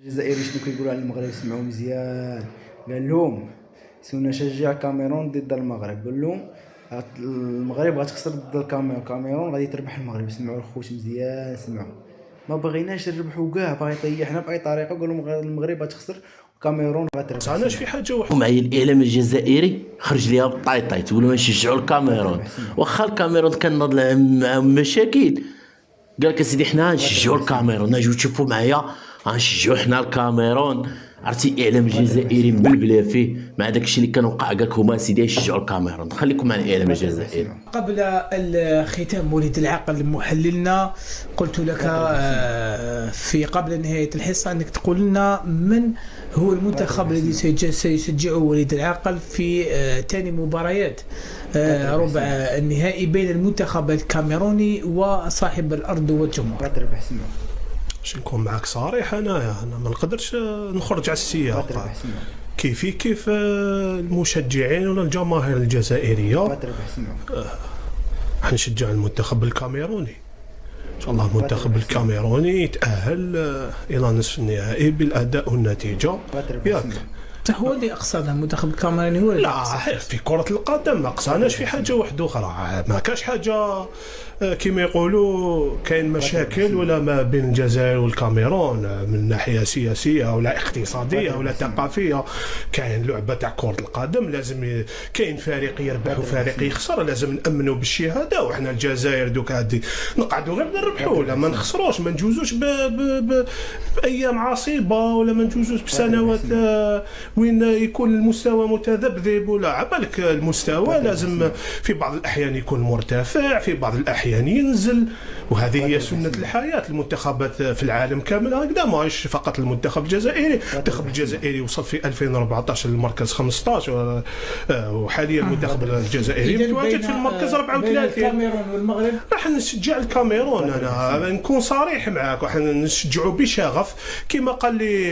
الجزائري شنو كيقولوا على المغرب؟ سمعوا مزيان. قال لهم سونا نشجع كاميرون ضد المغرب. قال لهم المغرب غتخسر ضد الكاميرون غادي تربح المغرب. سمعوا الخوت مزيان، سمعوا. ما بغيناش نربحوا كاع، باغي يطيحنا باي طريقه. قال لهم المغرب غتخسر والكاميرون غتربح. صاناش في حاجه واحده معايا الاعلام الجزائري خرج ليها بالطايطاي تقولوا نشجعوا الكاميرون، واخا الكاميرون كنض معاهم مشاكل. قال لك اسيدي حنا نشجعوا الكاميرون، نجيو تشوفوا معايا غنشجعوا حنا الكاميرون. عرفتي الاعلام الجزائري مبلبله فيه مع داك الشيء اللي كان وقع. قالك هما سيدي يشجعوا الكاميرون. خليكم مع الاعلام الجزائري. قبل الختام وليد العاقل محللنا، قلت لك في قبل نهاية الحصة أنك تقول لنا من هو المنتخب الذي سيشجعه وليد العاقل في ثاني مباريات ربع النهائي بين المنتخب الكاميروني وصاحب الأرض والجمهور. باش نكون معاك صريح، انا ما نقدرش نخرج على السياق كيف المشجعين ولا الجماهير الجزائريه. حنشجع المنتخب الكاميروني ان شاء الله. المنتخب الكاميروني يتأهل الى نصف النهائي بالاداء والنتيجه. ياك هو اللي أقصدها المنتخب الكاميروني هو اللي لا في كرة القدم ما قصاناش في حاجة واحدة أخرى. ما كاش حاجة كما يقولوا كاين مشاكل ولا ما بين الجزائر والكاميرون من ناحية سياسية ولا اقتصادية ولا ثقافية. كاين لعبة تاع كرة القدم، لازم كاين فريق يربح وفريق يخسر، لازم نأمنوا بالشهادة. وإحنا الجزائر دوك هادي نقعدوا غير نربحوا ولا ما نخسروش، ما نجوزوش بأيام عصيبة ولا ما نجوزوش بسنوات وين يكون المستوى متذبذب. ولا عبالك المستوى لازم في بعض الأحيان يكون مرتفع، في بعض الأحيان ينزل، وهذه هي سنة الحياة. المنتخبات في العالم كامل هكذا، ماهيش فقط المنتخب الجزائري. المنتخب الجزائري وصل في 2014 للمركز 15، وحاليا المنتخب الجزائري متواجد في المركز 34. الكاميرون والمغرب راح نشجع الكاميرون. أنا نكون صريح معك، راح نشجعوا بشغف كما قال لي